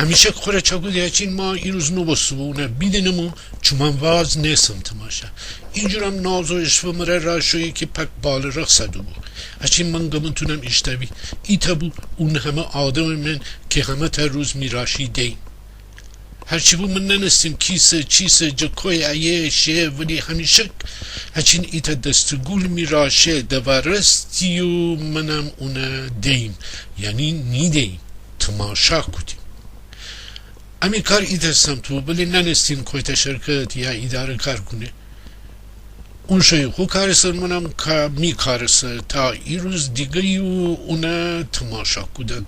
همیشه خوره چاگو دیچین ما این روز نو بسونه بیدنمو چومان واز نیسم تماشا اینجورم ناز و اشوه مره راشویی که پک بال رخ سدو بو اچین من گمونتونم اشتوی ایتا بو اون همه آدم من که همه تا روز میراشی دیم هرچی بو من ننستیم کیسه چیسه جکوی ایه شه ولی همیشه هچین ایتا دستگول میراشه دوارستی و منم اونه دیم یعنی نیدیم تماشا کدیم امی کار ایدستم تو ولی ننستیم کویت شرکت یا اداره کار کنه اون شای خو کارسر منم که می کارسر تا ای روز دیگه و اونه تماشا کدن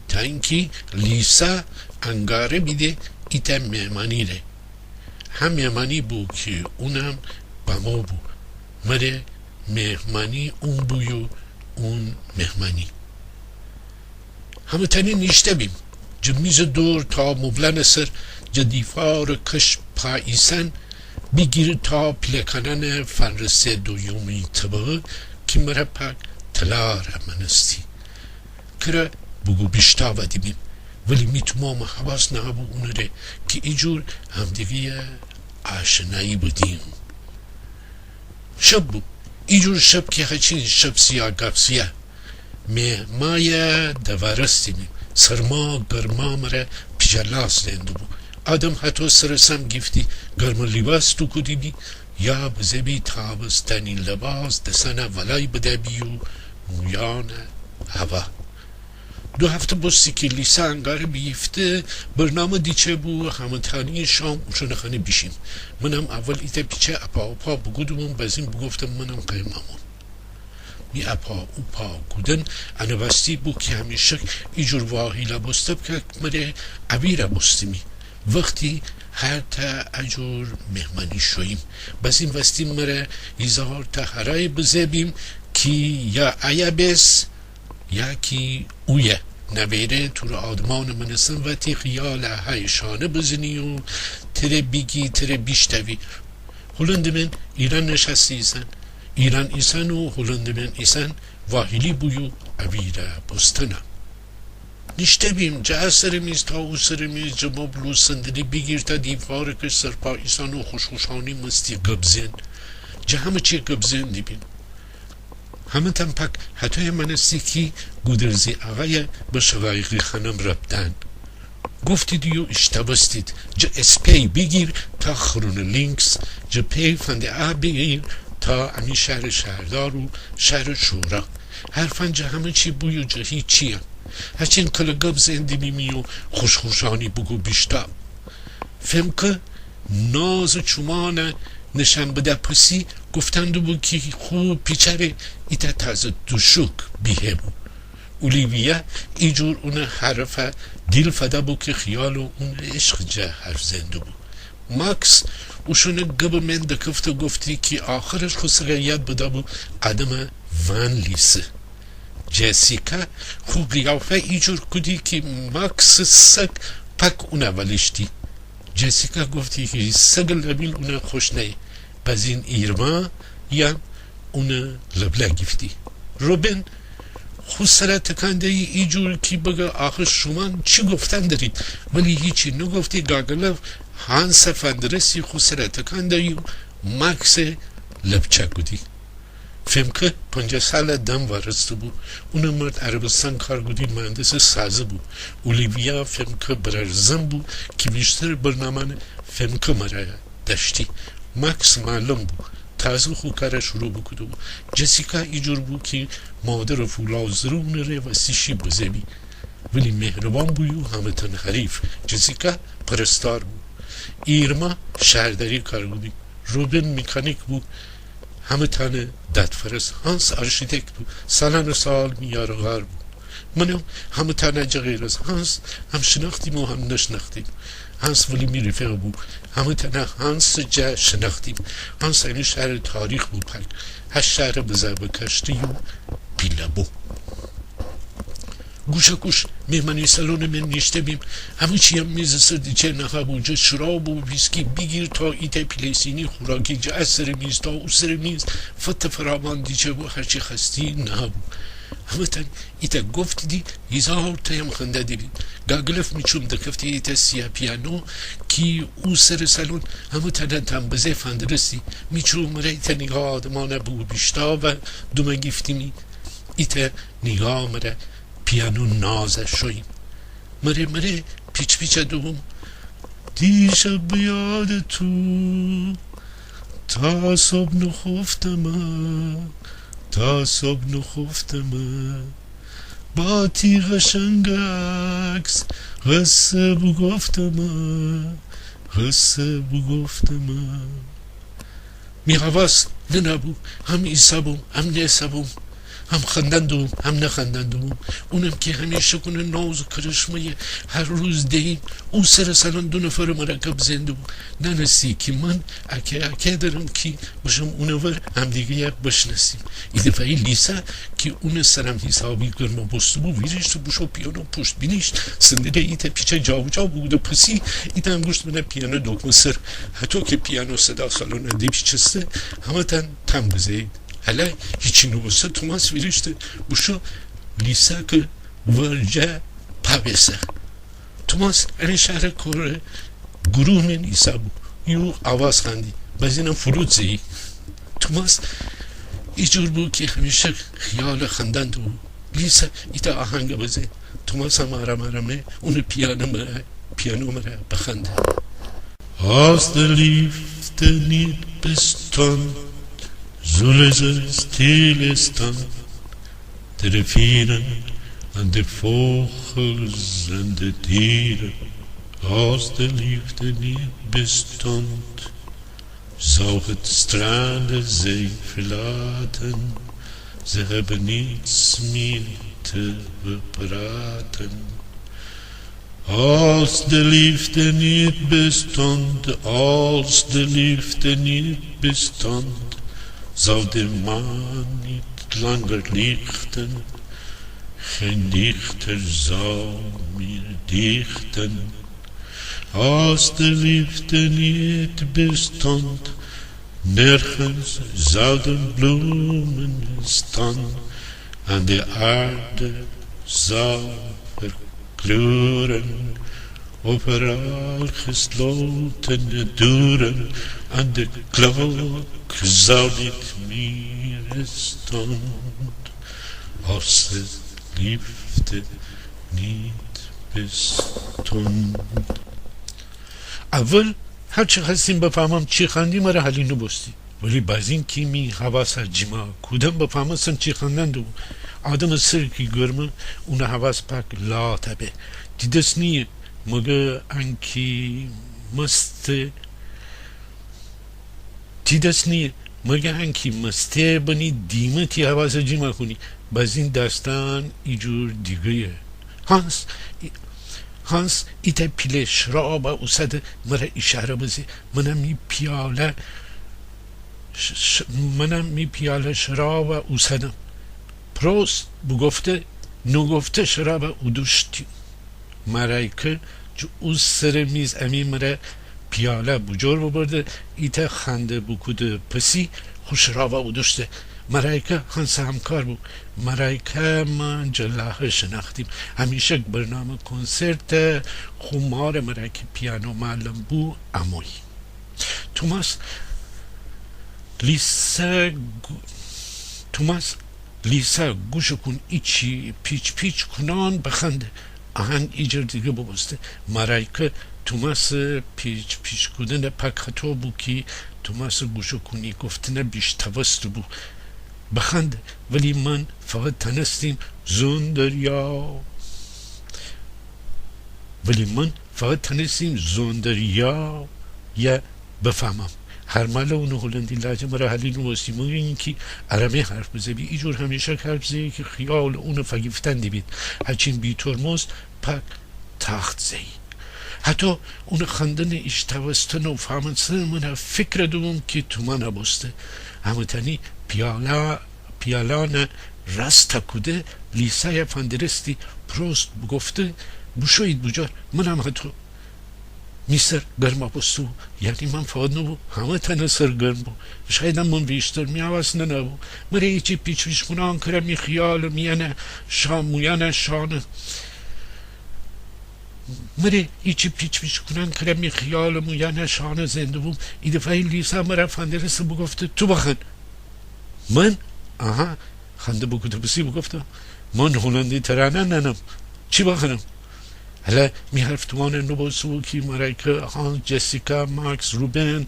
تا اینکه لیسا انگاره بیده ایتا مهمانی ره هم مهمانی بو که اونم بما بو مره مهمانی اون بویو اون مهمانی همه تنی نیشته بیم جمیز دور تا مبلن سر جدیفار کش پاییسن بگیر تا پلکانن فنرسه دویومی طبقه که مره پک تلار منستی کره بگو بیشتا و دیبیم ولی میتونم حواس نهبو اونه که اینجور همدیگه آشنایی بودیم شب بو اینجور شب که هچین شب سیاه گفسیه مهمای دوارستیم سرما گرما مره پیجلاس لیندو بو آدم حتی سرسم گفتی گرم لباس تو کدی بی یا بزبی تابستانی لباس دسنه ولای بده بیو مویان هوا 2 هفته بستی که لیسا انگار بیفته برنامه دیچه بو همتانی شام اوشنخانه بیشیم منم اول ایتا پیچه اپا بگودمون بزیم بگفتم منم قیممون می اپا او پا گودن انوستی بو که همیشه ایجور واهی لبستب که مره عبیره بستیمی وقتی هر تا اجور مهمانی شویم بزیم وستی مره ایزار تا هرای بزبیم که یا ایا بس یا کی اویه نبیره تو آدمان منسن و تی خیال هایشانه بزنی و تره بیگی تره بیشتوی هلند من ایران نشستی ایسن ایران ایسن و هلند من ایسن واحیلی بویو اویره بستنم نشته بیم جه سرمیز تا او سرمیز جمع بلو سندلی بگیر تا دیوار که سرپا ایسان و خوشخوشانی مستی گبزن جه همه چی گبزن دی بین همه تن پک حتی منستی که گودرزی آقای به شقایقی خانم ربدن گفتی دیو اشتبستید جه اسپی بگیر تا خرون لینکس جه پی فنده بگیر تا امی شهر شهردار و شهر شورا هر فنجه همه چی بویو جه هیچی هم هرچین کل گبز اندیمی و خوشخوشانی بگو بیشتر فهم که ناز چومان نشان بده پسی گفتندو بو که خوب پیچره ایتا تازه دوشوک بیه بو اولیویه ایجور اون حرفه دیل فده بو که خیالو اون عشق جه حرف زنده بو ماکس اوشونه گب من دکفت و گفتی که آخرش خسرگیت بده بو آدم وان لیسه جسیکا خوب قیافه ایجور کدی که ماکس سگ پک اونه ولشتی جسیکا گفتی که سگ لبیل اونه خوش نه پس این ایرما یا اونه لبله گفتی روبن خود سره تکنده ایجور که بگه آخر شما چی گفتن دارید ولی هیچی نگفتی گاگلف هانس فندرسی خود سره تکنده ماکس لبچه کدی فهم که 50 سال دم وارسته بو اون مرد عربستان کارگودی مهندس سازه بو اولیویا فهم که بررزم بو که بیشتر برنامه فهم که مرا داشتی ماکس معلوم بو تازه خو کار شروع بکده بو جسیکا ایجور بو که مادر فولازرون ره و سیشی بزبی ولی مهربان بویو همه تن حریف جسیکا پرستار بو ایرما شهرداری کارگودی روبن مکانیک بو همه تنه دادفرس هانس آرشیتکت بو سالان سال میار غار بو منو همه تنه جا غیر از هانس هم شناختیم و هم نشناختیم هانس ولی می رفیق بو همه تنه هانس جا شناختیم هانس اینو شهر تاریخ بو پک هش شهر بزرگ کشتی و پیلا بو گوشه گوش مهمانی سالون من نشته بیم همه چی هم میز سردی چه نخواب اونجا شراب و ویسکی بگیر تا ایت پیلیسینی خوراکی جا از سر میز تا او سر میز فت فرامان دیچه بو هرچی خستی نبو همه تن ایتا گفت دی هزار تایم خنده دی بید گاگلف میچوم دکفتی ایتا سیا پیانو کی او سر سالون همه تن تنبزه فندرستی میچوم را ایتا نگاه آدمانه بو بیشتا و دومه گفتی می ایتا نگاه مره پیانو نازه شویم مره پیچ پیچ دوم دیشب بیاد تو تا صبح نخفتم با تیغ شنگکس قصه بگفتم می حواس ننبو هم ایسابم هم نیسابم هم خندندم هم نخندندم اونم که همیشه کنه ناز و کرشمه هر روز دهیم اون سر سالان دو نفر مرکب زنده بود ننسی که من اکه دارم که باشم اونور هم دیگه بشنسیم این دفعه لیسا که اون سرم حسابی گرما بستو بود ویرش تو بوشو پیانو پشت بینیش سندره ایتا پیچه جا بود و پسی ایتا هم گوشت بنا پیانو دوکم سر حتی که پیانو صدا سالان دی پیچسته همه تن بزید هلا هیچی نبوسته توماس ویرشته بوشو لیسا که ورجه پاویسه توماس این شهر کره گروه من ایسا بود یو آواز خندی بازینم فرود زی توماس ایجور بود که همیشه خیال خندند بود لیسا ایتا آهنگ بزه توماس هم آرامه اون پیانو مره بخنده Als de liefde niet bestond zullen ze stilstaan, de rivieren en de vogels en de dieren. Als de liefde niet bestond, zou het stralen zee verlaten. Ze hebben niets meer te praten. Als de liefde niet bestond, zou de maan niet langer lichten, geen dichter zou meer dichten. Als de liefde niet bestond, nergens zouden bloemen staan, en de aarde zou verkleuren, overal gesloten deuren, en de klok zou niet meer staan, als de liefde niet bestond. اول هر چه خواستیم بفهمم چی خندیم را حلی نبستی ولی باز این که می حواس جیما کودم بفهمستم چی خندند و آدم سرکی گرمه اون حواس پاک لا تبه دیدست نیه مگه انکی مسته بنی دیمه تی حواس جیما کنی باز این داستان ایجور دیگه هانس ایتا پیله شراب و صد مرا اشاره بزی منم می پیاله شراب و صدم پروست بگفته نگفته شراب و دوشتی مرایکه جو او سر میز امی مرا پیاله بجور ببرده ایتا خنده بکوده پسی خوش شراب و دوشته مرایکه هنس همکار بود مرایکه من جلاه شناختیم همیشه برنامه کنسرت خمار مرایکه پیانو معلم بود اموی توماس لیسا گوش کن ایچی پیچ کنان بخنده آهنگ ایجر دیگه ببسته مرایکه توماس پیچ کودن پک خطا بود که توماس گوش کنی گفتنه بیش توست بود بخند ولی من فقط تنستیم زندریا یا بفهمم هر مالا اونو هلندی لحجه مرا حلی نوستی مگه اینکه عربی حرف بزبی ایجور همیشه حرف زی که خیال اونو فگیفتن دیبید هرچین بی ترمز پک تخت زی حتی اون خندن اشتوستن و فهمنسن من فکر دوم که تو من بسته همتنی پیالان رست کده لیسای فندرستی پروست بگفته بشوید بجار منم حتی میسر گرما بستو یعنی من فقط نبو همه تنه سر گرم بو شاید من بیشتر میاواز ننبو مره ایچی پیچویش کنان کرمی خیال میانه شامویانه شانه مره ایچی پیچویش کنان کرمی خیال میانه شانه زنده بوم ای دفعه لیسا مره فندرسه بگفته تو بخن من آها خنده بگوده بسی بگفته من هلندی ترانه ننم چی بخنم هلا می حرف توانه نبوسو کی مرایکه هان جسیکا ماکس روبن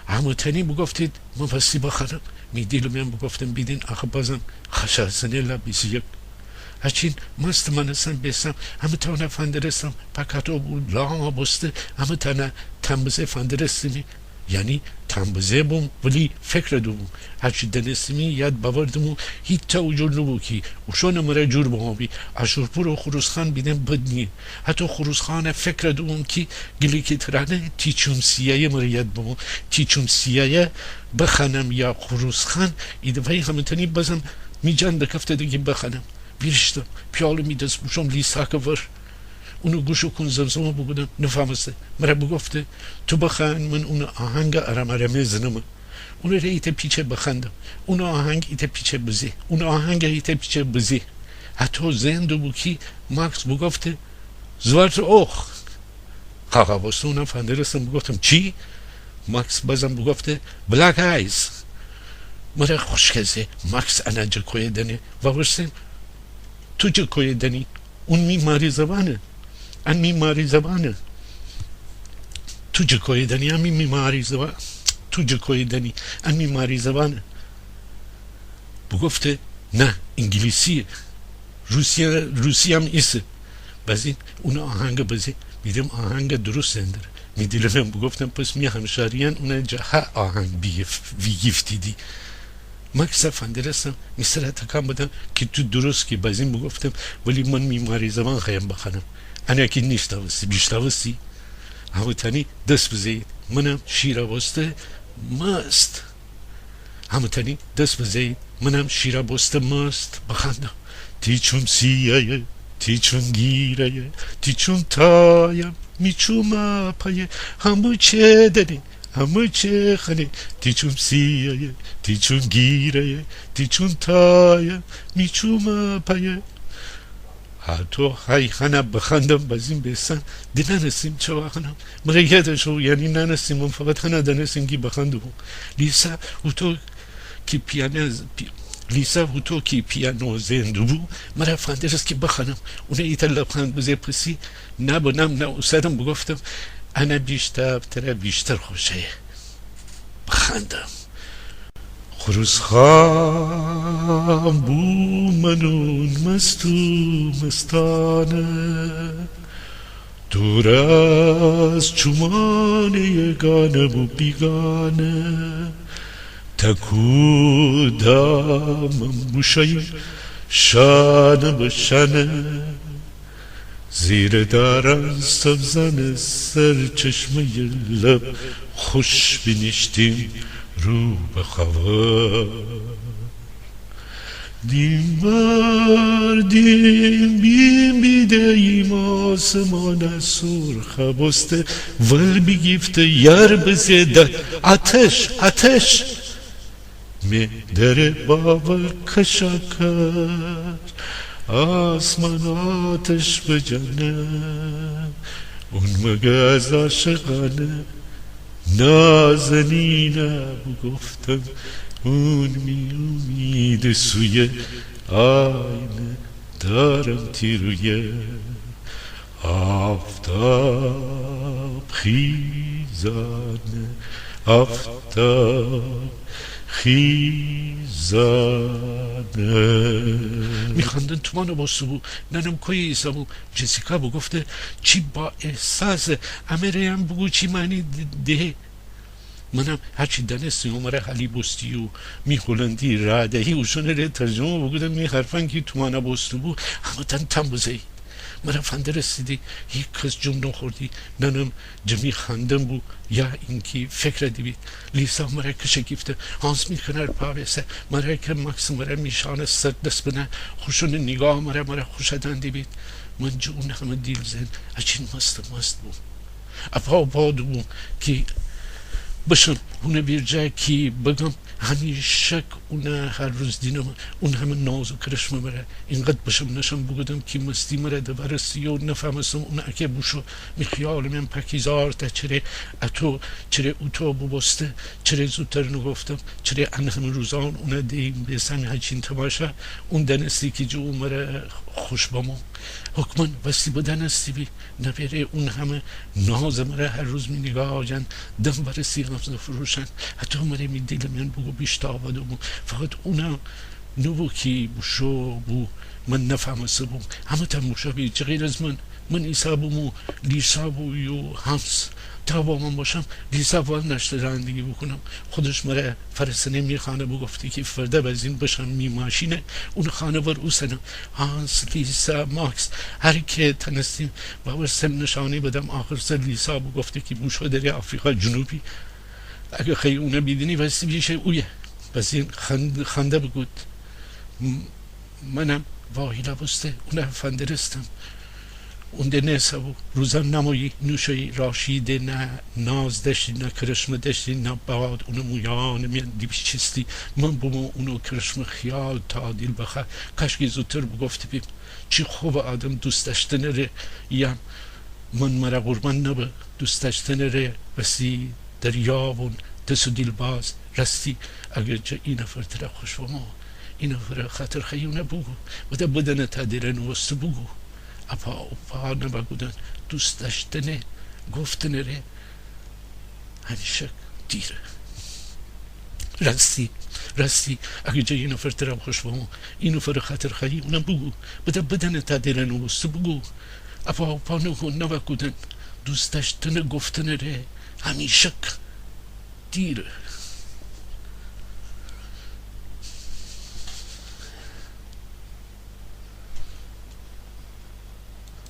همه تنی بگفتید من پسی بخنم می دیلو من بگفتم بیدین آخه بازم خشاسنه لبیسی یک هچین مست منسم بیسم همه تانه فندرستم پکتو بود لاما بسته همه تانه تنبزه فندرستمی یعنی تنبزه بوم ولی فکر دو بوم هرچی دنستمی یاد باوردمو هیچ تا وجود نبود کی وشون مرا جور بهامی اشورپور و خروسخان بیدم بدنی حتی خروسخان فکر دو بوم کی گلی که ترانه تیچون سیاه مرا یاد بوم تیچون سیاه بخنم یا خروسخان ایده‌ای همونتنی بازم می جان دکفته دیگه بخنم بیرشتم پیالو می دست بوشم لیسا کور اونو گوشو کن زمزمه بگودم نفهمسته مرا بگفته تو بخن من اونو آهنگ ارم زنم اونو ریت پیچه بخندم اونو آهنگ ایت پیچه بزی اونو آهنگ ایت پیچه بزی حتی زندو بو کی ماکس بگفته زوارت اوخ خاقا باسته اونم فندرستم بگفتم چی؟ ماکس بازم بگفته بلاک آیز مرا خوشکزه ماکس انا جکوی دنی و برسیم تو جکوی دنی اون میماری زبانه ان میماری زبانه تو جکوی دنی ان میماری زبانه تو جکوی دنی ان میماری زبانه بگفته نه انگلیسیه روسی هم ایسه بازی اون آهنگ بازی میدیم آهنگ درست اندر میدیلم بگفتم پس می همشاریان اون جاها آهنگ بیگفتی دی ماکس فندرستم میسر تکان بدم که تو درست که بازی بگفتم ولی من میماری زبان خواهم بخنم انا که نیشتاوستی بیشتاوستی همه تانی دست بزید منم شیره بسته مست همه تانی دست بزید منم شیره بسته مست بخندم تیچون سیایه تیچون گیره تیچون تایم میچوم پایه همه چه دنی همه چه خنی تیچون سیایه تیچون گیره تیچون تایم میچوم پایه حتی های خانه بخندم بازیم بیستن دی ننستیم چه بخندم مرا یادشو یعنی ننستیم من فقط خانه دنستیم که بخندم لیسا و تو که پیانو زندو بو مرا فندرست که بخندم اونه ایتا لبخند بزه پسی نبونم نه اصدم بگفتم انا بیشتر خوشه بخندم خروز خام بو منون مستانه دور از چومان یگانه بو بیگانه تکو دامم بوشای شانه بشانه زیر دارن سبزن سر چشمه لب خوش بینشتیم رو به خواه دیم بیم بیدهیم آسمان سرخ بسته ول بگیفته یار بزیده آتش می در باول کشاکر آسمان آتش بجنه اون مگز عاشقانه نازنینه بگفتم اون می امید سوی آینه دارم تیرویه آفتاب خیزانه آفتاب خیزانه میخواندن تومانو با سبو ننم کوی ایسامو جسیکا بگفته چی با احساسه امره هم بگو چی معنی ده منم هرچی دنستی عمره حلی بستی و میخولندی رادهی و شونه ره ترجمه بگودم می حرفن که تومانو بستو بو همه تن بزهی مرا فندرستی یک کس جمع نخوردی ننم جمعی خندم بو یا اینکی فکر دیبید لیسا مرا کشه گفته هانس میکنه پاویسه مرا که مکس مرا میشانه سر دست بنه خوشون نگاه مرا خوشدن دیبید من جون همه دیل زن اچین مست بو اپا دو که باشم اونه بیرجه که بگم همیشه اونه هر روز دینم اون همه ناز و کرشمه بره اینقدر باشم نشم بگودم که مستی مره دبرسی و نفهمستم اونه اکه بوشو می خیال من پکیزار تا چره اوتو ببسته چره زودتر نگفتم چره ان همه روزان اونه دیم بیسن هچین تماشه اون دنستی که جو مره خوش بامو حکمان وستی با دنستی بی نبیره اون همه ناز مره هر روز می نگاه جن دم برسی غمزه فروشن حتی مره می دیل من بگو بیشت آباده بو فقط اونا نبو کی بوشو بو من نفهمسته بو همه تموشا بی چه غیر از من ایسا بومو لیسا بو یو همس تا با من باشم لیسا باید نشته رندگی بکنم خودش مره فرستنه می خانه بو گفتی که فرده بزین باشم می ماشینه اون خانه بر او سنم هانس لیسا ماکس هر که تنستیم باور سم نشانی بدم آخر سر لیسا بو گفتی که بوشو داری آفریقا جنوبی اگه خیلی اونه بیدینی واسه بیشه اویه بس این خنده بگود منم واهی لبسته اونه فندرستم اونده نسا و روزم نمایی نوشایی راشیده نه ناز داشتی نه کرشمه داشتی نه باد اونه مویان من دیبش چستی من بومو اونو کرشمه خیال تعدیل بخواه کشکی زودتر بگفتی بیم چی خوب آدم دوست داشتنه ره یم من مرا قربان نبه دوست داشتنه ره بسی دریاون دست و دیل باز رستی اگر جا این نفر تره خوش بما این نفر خاطر خیونه بگو و ده بدن تا دیره نوست بگو اپا نبگودن دوست داشتنه گفتنه ره همیشه دیره رستی اگر جا این نفر تره خوش بما این نفر خاطر خیونه بگو و ده بدن تا دیره نوست بگو اپا نبگودن دوست داشتنه گفتنه ره همیشه دیره